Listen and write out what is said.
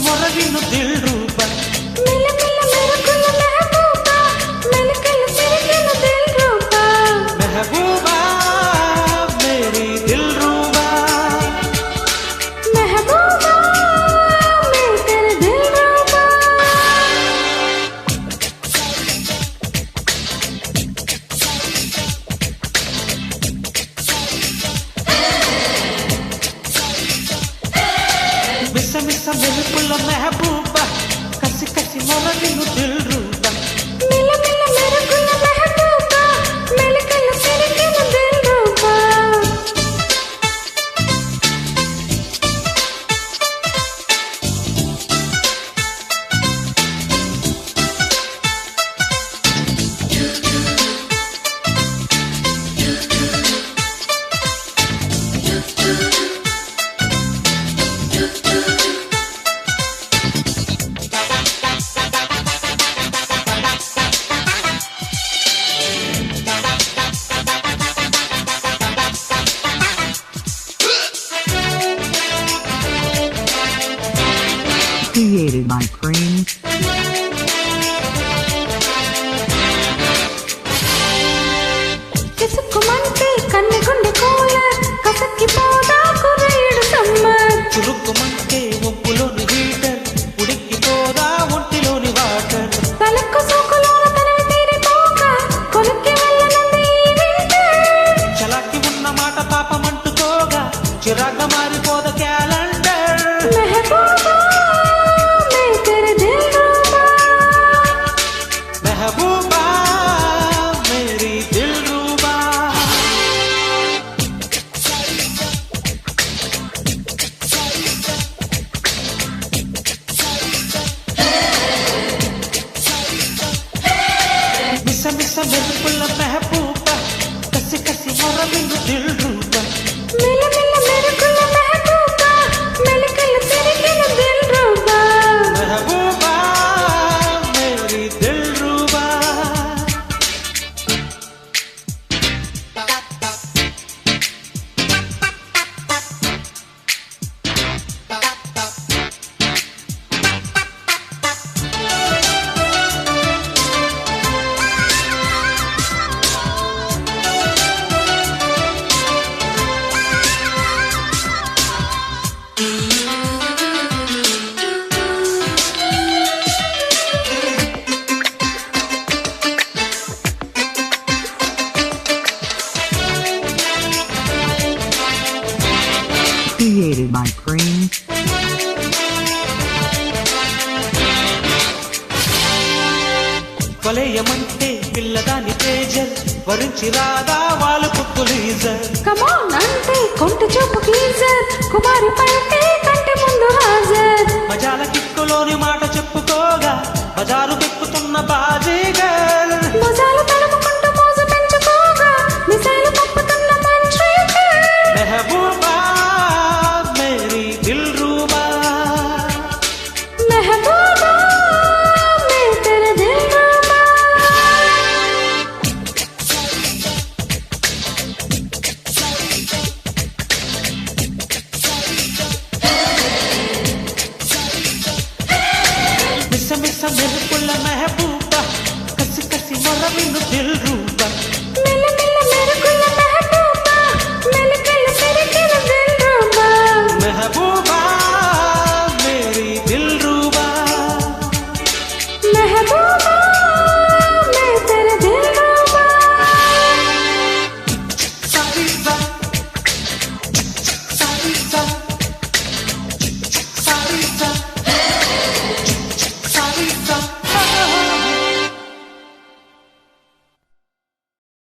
మొరగిను దిల్ రూబా మిలమిల మెరుకుల మెహబూబా మెలకలు తిరిగిన దిల్ రూబా మెహబూబా మేరీ దిల్ రూబా మెహబూబా मैं तेरे दिल रूबा మిస్స మిస్స మెరుపుల మెహబూబా కసి కసి మొరగిను దిల్ రూబా మిలమిల మెరుకుల మెహబూబా మెలకలు తిరిగిన దిల్ రూబా Created by Cream. కిసుకుమంటే కన్నె గుండె కూలర్ కసక్కి పోదా కుర్రేడు సమ్మర్ చురుక్కుమంటే ఒప్పులోని హీటర్ ఉడిక్కిపోదా ఒంటిలోని వాటర్ తలకు సోకులోన తనవి తీరిపోక కొలిక్కి వెళ్ళనుంది ఈ వింటర్ చలాకి ఉన్న మాట పాపమంటుకోగా చిరాగ్గా మారిపోద క్యాలెండర్ మెహబూబా मैं तेरे दिल रूबा మెహబూబా మేరీ దిల్ రూబా మిస్స మిస్స మెరుపుల మెహబూబా కసి కసి మొరవిను దిల్ రూబా మిలమిల మెరుకుల మెహబూబా మెలకలు తిరిగిన దిల్ రూబా మెహబూబా మేరీ దిల్ రూబా Created by Cream. వలయమంటే పిల్లదాని తేజల్ వరించి రాదా వాళ్ళు పుత్తులీజర్ కమ్ ఆన్